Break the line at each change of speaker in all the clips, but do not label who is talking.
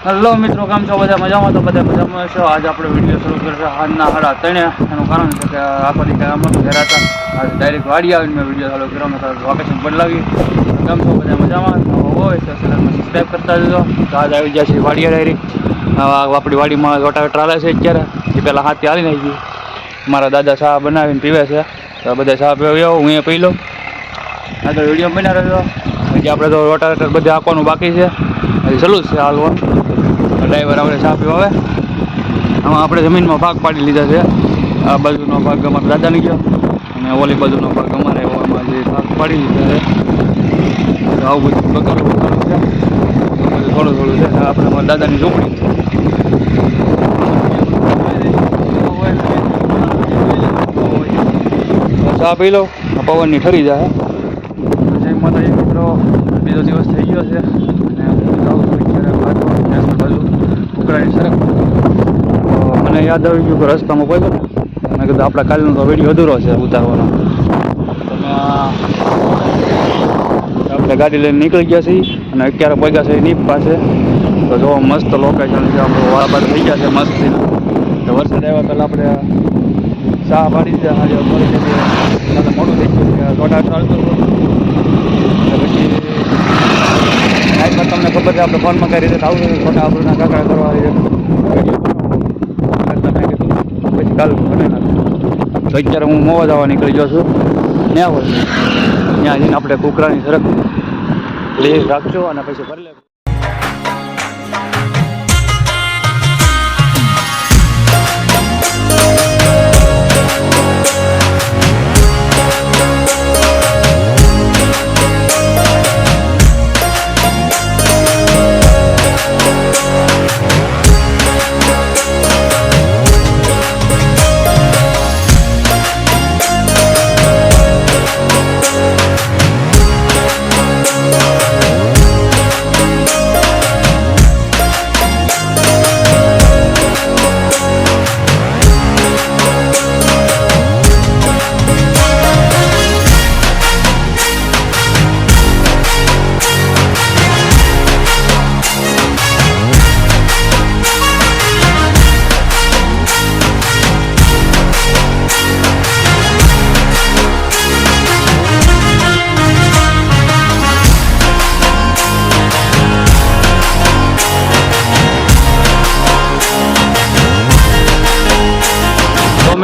Hello મિત્રો, કેમ છો? બધા મજામાં? તો બધા મજામાં છો. આજે આપણે વિડીયો શરૂ કરશે આજના 3:30. એનું કારણ છે કે આખો દી કામ નહોતું, ઘરે હતા. આજે ડાયરેક્ટ વાડી આવીને મેં વિડીયો ચાલુ કર્યો. મેં લોકેશન બદલાવી. કેમ છો? બધા મજામાં? હોય તો ચેનલમાં સબસ્ક્રાઈબ કરતા જજો. તો આજે આવી ગયા છે વાડીયા ડાયરેક્ટ. આપણી વાડીમાં રોટાવેટર હાલે છે અત્યારે. એ પહેલાં હાથથી હાલી નાખી. મારા દાદા ચા બનાવીને પીવે છે. તો બધા ચા પીવી આવો, હું એ પી લઉં. આગળ વિડીયો બના રહ્યો. હજી આપણે તો રોટાવેટર બધે આપવાનું બાકી છે. હજી ચાલુ જ છે હાલવાનું. ડ્રાઈવર આપણે ચા પીવા આવે. આમાં આપણે જમીનમાં ભાગ પાડી લીધા છે. આ બાજુનો ભાગ અમારા દાદાને ગયો અને ઓલી બાજુનો ભાગ અમારે એમાં જે ભાગ પાડી લીધા છે. આવું બધું બગાડવું છે. થોડું થોડું છે. આપણે અમારા દાદાની ઝૂંપડી ચા પી લો. પવનની ઠરી જાય. જય માતાજી મિત્રો, બીજો દિવસ થઈ ગયો છે અને હું જાઉં છું અત્યારે બાજુ ઉકરાણી સરક. મને યાદ આવી ગયું કે રસ્તામાં પહોંચ્યો ને, મેં કીધું આપણા કાલનો તો વિડીયો અધૂરો છે ઉતારવાનો. તમે આપણે ગાડી લઈને નીકળી ગયા છીએ અને અત્યારે પહોંચ્યા છે નીપ પાસે. તો જો મસ્ત લોકેશન છે. આપણું વાળા થઈ ગયા છે મસ્તી. તો વરસાદ આવ્યા પહેલાં આપણે ચા પાડી દીધા. આજે મોડું થઈ ગયું કે રોટા ચાલતું હતું. પછી નાઇટમાં તમને ખબર છે આપણે ફોનમાં કઈ રીતે આવું છે. ખોટા આપણના કાકા કરવા પછી કાલ બને ના. તો અત્યારે હું મોવા જવા નીકળી ગયો છું. ત્યાં હોય ત્યાં જઈને આપણે કુકરાની સરક લીઝ રાખજો અને પછી ભરી લે.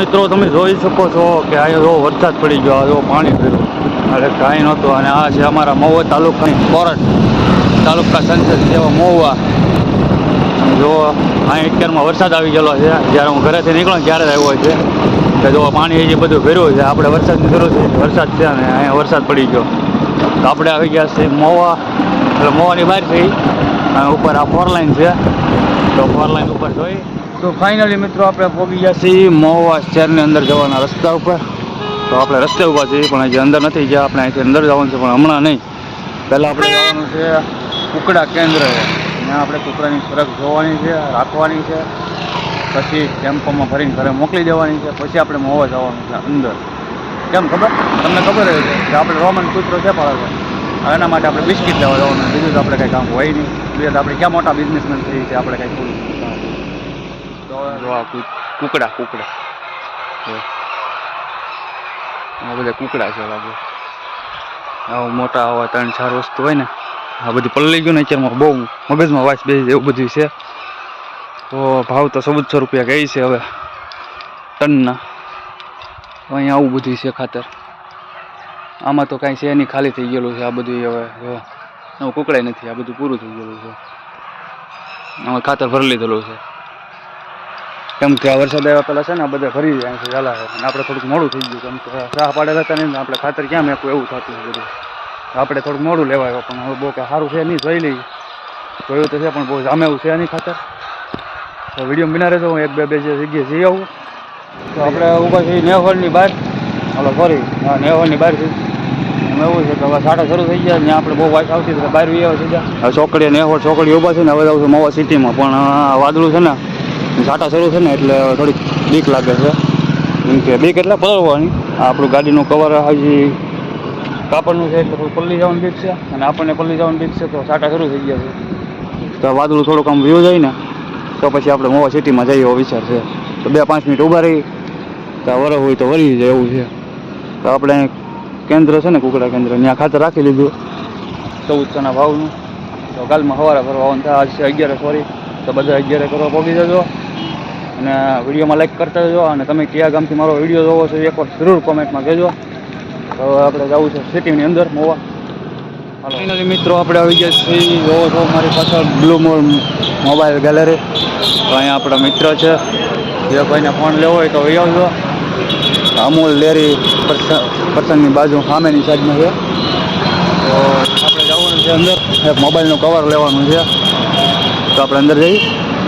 મિત્રો તમે જોઈ શકો છો કે અહીંયા જો વરસાદ પડી ગયો, જો પાણી થયું એટલે કાંઈ નહોતું. અને આ છે અમારા મહુવા તાલુકાની કોરટ તાલુકા સંસદ જેવા મહુવા. જો અહીં અત્યારમાં વરસાદ આવી ગયેલો છે. જ્યારે હું ઘરેથી નીકળું ત્યારે જ આવ્યો છે કે જો પાણી એ બધું ભર્યું છે. આપણે વરસાદની જરૂર છે, વરસાદ છે અને અહીંયા વરસાદ પડી ગયો. તો આપણે આવી ગયા છીએ મહુવા. એટલે મહુવાની બહાર થઈ અને ઉપર આ 4 લાઈન છે. તો 4 લાઈન ઉપર જોઈ તો ફાઇનલી મિત્રો આપણે પહોંચી ગયા છીએ મહુવા શહેરની અંદર જવાના રસ્તા ઉપર. તો આપણે રસ્તે ઊભા છીએ પણ હજી અંદર નથી ગયા. આપણે અહીંથી અંદર જવાનું છે પણ હમણાં નહીં. પહેલાં આપણે જવાનું છે કુકડા કેન્દ્ર. ત્યાં આપણે કુકડાની સરક જોવાની છે, રાખવાની છે, પછી ટેમ્પોમાં ભરીને ઘરે મોકલી દેવાની છે. પછી આપણે મહુવા જવાનું છે અંદર. કેમ ખબર? તમને ખબર હોય છે કે આપણે રોમન કૂતરો છે પાડે છે. એના માટે આપણે બિસ્કિટ લેવા જવાનું. બીજું તો આપણે કંઈ કામ હોય નહીં. બીજું તો આપણે ક્યાં મોટા બિઝનેસમેન થઈ છે, આપણે કંઈ પૂરું. કુકડા આ બધા કુકડા છે. લાગે આવું મોટા આવા 3-4 વસ્તુ હોય ને, આ બધી પલળી ગયું ને અત્યારમાં બહુ મગજમાં વાસ બેસી એવું બધું છે. તો ભાવ તો 1400 રૂપિયા કહે છે હવે ટનના. અહીંયા આવું બધું છે ખાતર. આમાં તો કાંઈ છે નહીં, ખાલી થઈ ગયેલું છે આ બધું. હવે કુકડાય નથી, આ બધું પૂરું થઈ ગયેલું છે. આમાં ખાતર ભરી લીધેલું છે. કેમ કે આ વરસાદ આવ્યા પહેલાં છે ને આ બધા ભરી જાય છે ચાલા છે. અને આપણે થોડુંક મોડું થઈ ગયું. કેમ કે શાહ પાડેલા હતા ને આપણે ખાતર ક્યાં મેકવું એવું થતું બધું. આપણે થોડુંક મોડું લેવા આવ્યો પણ હવે બહુ કે સારું છે નહીં. જોઈ લઈએ, જોયું તો છે પણ બહુ જામે એવું છે નહીં ખાતર. તો વિડીયો બના રહેજો. હું 1-2 જગ્યાએ જઈ આવું. તો આપણે ઊભા છીએ નેહોરની બહાર. હાલો સોરી, નેહોરની બહાર છે. એમાં એવું છે કે હવે સાડા શરૂ થઈ ગયા. ત્યાં આપણે બહુ વાસ આવતી એટલે બહાર વી આવે છે. હવે ચોકડીએ નેહોર ચોકડી ઊભા છે ને. હવે આવશે મહુવા સિટીમાં પણ વાદળું છે ને, સાટા શરૂ છે ને એટલે થોડીક બીક લાગે છે. કેમ કે બીક એટલે પલળવાની. આપણું ગાડીનું કવર હજી કાપડનું છે એટલે થોડું પલ્લી જવાનું બીક છે અને આપણને પલ્લી જવાનું બીક છે. તો સાટા શરૂ થઈ ગયા છે. તો વાદળું થોડુંક આમ વ્યૂ જાય ને તો પછી આપણે મોવા સિટીમાં જઈએ એવો વિચાર છે. તો 2-5 મિનિટ ઊભા રહી તો વરસ હોય તો વળી જાય એવું છે. તો આપણે કેન્દ્ર છે ને કુકડા કેન્દ્ર ત્યાં ખાતર રાખી લીધું 1400ના ભાવનું. તો કાલમાં સવારે ભરવા આવવાનું થાય. આજ છે 11 સોરી. તો બધા 11 કરવા પહોંચી જજો અને વિડીયોમાં લાઈક કરતા જજો. અને તમે કયા ગામથી મારો વિડીયો જોવો છો એકવાર જરૂર કોમેન્ટમાં કહેજો. તો આપણે જવું છે સિટીની અંદર મોવા. ફાઇનલી મિત્રો આપણે આવી ગયા છીએ. જોવો છો મારી પાછળ બ્લુ મોબાઈલ ગેલેરી. તો અહીંયા આપણા મિત્ર છે. જે કોઈને ફોન લેવો હોય તો લઈ આવજો. અમૂલ ડેરી પર્સનની બાજુ સામેની સાઈડમાં છે. તો આપણે જવાનું છે અંદર. એક મોબાઈલનું કવર લેવાનું છે. તો આપણે અંદર જઈ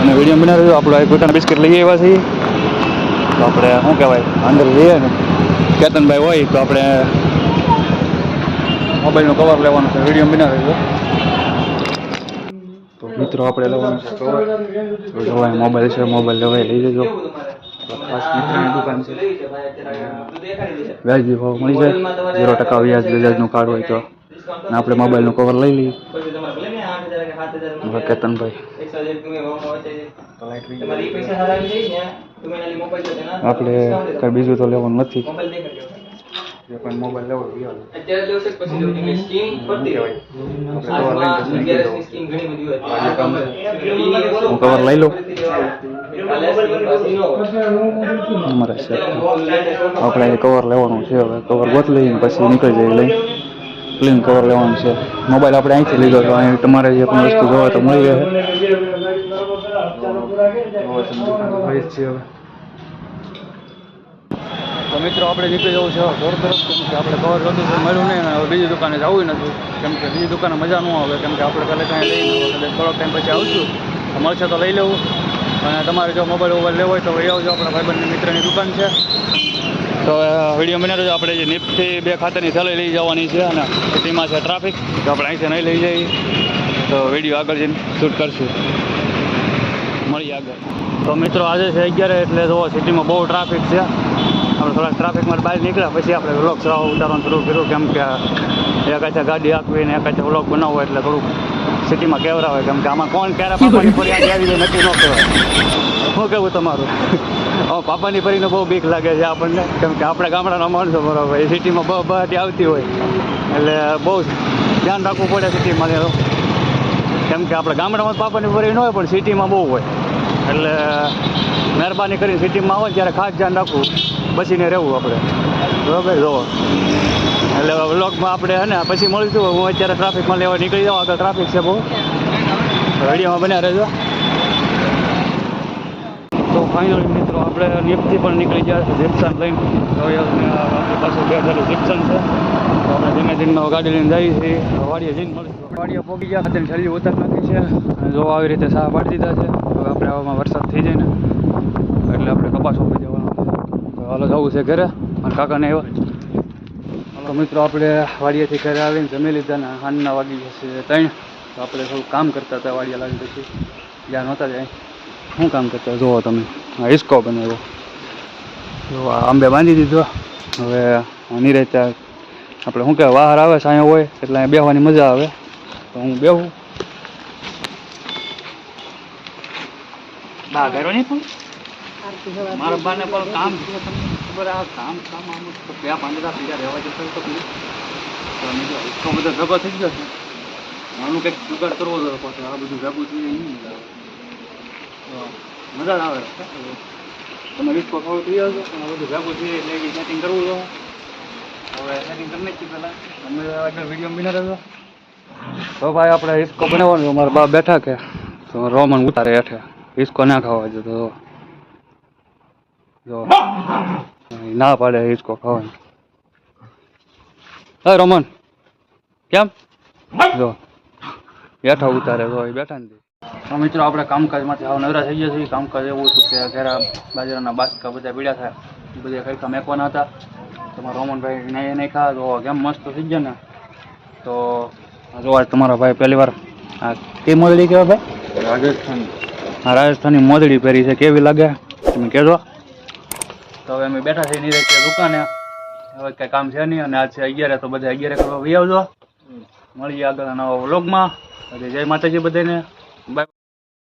અને વિડીયો બનાવી દઈએ. આપણે પોતાના બિસ્કિટ લઈ આવ્યા છીએ. તો આપણે શું કહેવાય અંદર જઈએ ને કેતનભાઈ હોય તો આપણે મોબાઈલનું કવર લેવાનું છે. વિડીયો બનાવી દઈએ. તો મિત્રો આપણે લેવાનું છે કવર. તો જોવાય મોબાઈલ છે, મોબાઈલ લેવાય લઈ જજો. ખાસ મિત્રની દુકાન છે. વ્યાજબી ભાવ મળી જાય. 0% વ્યાજનું કાર્ડ હોય તો આપણે મોબાઈલનું કવર લઈ લઈએ. કેતનભાઈ આપણે કઈ બીજું તો લેવાનું નથી. જે પણ મોબાઈલ લેવો હું કવર લઈ લઉં. આપણે કવર લેવાનું છે. હવે કવર ગોત લઈને પછી નીકળી જાય લઈ ક્લીન કવર લેવાનું છે. મોબાઈલ આપણે અહીંથી લીધો તો અહીં તમારે જે પણ વસ્તુ જોવે તો મળી રહે. તો મિત્રો આપણે નીકળી જવું છે ઘર તરફ. કેમ કે આપણે કવર ગતું તો મળ્યું નહીં. હવે બીજી દુકાને જવું નથી. કેમ કે બીજી દુકાને મજા ન આવે. કેમ કે આપણે કાલે કાંઈ લઈને કદાચ થોડોક ટાઈમ પછી આવશું તો મળશે તો લઈ લેવું. અને તમારે જો મોબાઈલ લેવો હોય તો લઈ આવજો. આપણા ભાઈબંધની મિત્રની દુકાન છે. તો વિડીયો બનાવી દો. આપણે જે નિફ્ટથી 2 ખાતરની થેલી લઈ જવાની છે અને સિટીમાં છે ટ્રાફિક. તો આપણે અહીંથી નહીં લઈ જઈએ તો વિડીયો આગળ જઈને શૂટ કરશું. મળીએ આગળ. તો મિત્રો આજે છે 11 એટલે જો સિટીમાં બહુ ટ્રાફિક છે. આપણે થોડાક ટ્રાફિકમાં બહાર નીકળ્યા પછી આપણે વ્લોગ ઉતારવાનું શરૂ કર્યું. કેમ કે એક હાથે ગાડી આંકવી ને એક હાથે વ્લોગ બનાવવો એટલે થોડુંક સિટીમાં કેવરા હોય. કેમ કે આમાં કોણ ક્યારે પાપાની ફરી આવી જાય નક્કી ન કહેવાય. શું કહેવું તમારું? પાપાની ફરીને બહુ બીક લાગે છે આપણને. કેમ કે આપણે ગામડાના માણસો બરાબર એ સિટીમાં બહારથી આવતી હોય એટલે બહુ ધ્યાન રાખવું પડે સિટીમાં. કેમ કે આપણે ગામડામાં પાપાની ફરી ન હોય પણ સિટીમાં બહુ હોય. એટલે મહેરબાની કરીને સિટીમાં આવે ત્યારે ખાસ ધ્યાન રાખવું. બચીને રહેવું આપણે બરાબર. જોવો એટલે વ્લોગમાં આપણે હે ને પછી મળીશું. હું અત્યારે ટ્રાફિકમાં લેવા નીકળી જાઉં. આગળ ટ્રાફિક છે બહુ. વિડીયોમાં બન્યા રહેજો. તો ફાઇનલી મિત્રો આપણે નિફ્ટથી પણ નીકળી ગયા છે જીપ્સન લઈને. આપણી પાસે 2 જીપ્સન છે. તો આપણે ધીમે ધીમે ગાડી લઈને જઈએ છીએ. વાડીએ જઈને મળીશું. વાડીએ પહોંચી ગયા. અત્યારે છેલ્લી ઉતાર નાખી છે. અને જો આવી રીતે સાહ પાડી દીધા છે. હવે આપણે આવામાં વરસાદ થઈ જાય ને એટલે આપણે કપાસ ઉભી જવાનો. હાલો જવું છે ઘરે અને કાકાને આવ્યા. તો મિત્રો આપણે વાડીએથી ઘરે આવીને જમી લીધા ને સાંજના વાગી જશે 3. તો આપણે થોડું કામ કરતા હતા વાડીએ લાગી પછી જ્યાં નહોતા જાય. શું કામ કરતા જુઓ તમે. આ હિસકો બનાવ્યો. જો આ આંબે બાંધી દીધો. હવે નિરાંતે આપણે શું કહેવાય બહાર આવે સાંયો હોય એટલે અહીં બેસવાની મજા આવે. તો હું બેહું. બા ઘરો નહીં પણ મારા બાને પણ કામ છે. તમને ખબર આ કામ આમ બે પાંદડા પીડા રહેવા જતો તો એટલો બધો ભેગો થઈ ગયો છે. આનું કંઈક જુગાડ કરવો જોઈએ પછી. આ બધું ભેગું થઈ જાય નહીં મજા આવે. તમે રિસ્કો ખાવ થઈ આવજો પણ આ બધું ભેગું થઈ જાય એટલે સેટિંગ કરવું જોઈએ. હવે સેટિંગ કરી નાખીએ પહેલાં તમે આગળ વિડીયો બના રહેજો. તો ભાઈ આપણે હિસ્કો બનાવવાનું. મારા બા બેઠા કે તો રોમન ઉતારે હેઠે હિસ્કો ના ખાવા જો. તો જો ના પાડે હિચકો ખાવાનું. હે રોમન કેમ જો બેઠા ઉતારે તો બેઠા નથી. મિત્રો આપણે કામકાજમાંથી આવ નવરા થઈ ગયા છીએ. કામકાજ એવું હતું કે ઘરે બાજરાના બાસકા બધા પીડ્યા થાય એ બધા કઈકા મેકવાના હતા. તમારા રોમનભાઈ નહીં ખા તો કેમ મસ્ત થઈ ગયા ને. તો જો આજ તમારા ભાઈ પહેલી વાર આ કઈ મોદડી કહેવાય ભાઈ? રાજસ્થાની. હા રાજસ્થાની મોદડી પહેરી છે. કેવી લાગે તમે કહેજો. તો હવે અમે બેઠા છીએ નીરજ દુકાને. હવે કંઈ કામ છે નહીં અને આજ છે 11 તો બધા 11 કરવા વહી આવજો. મળીએ આગળ નવા વ્લોગમાં. જય માતાજી બધાને.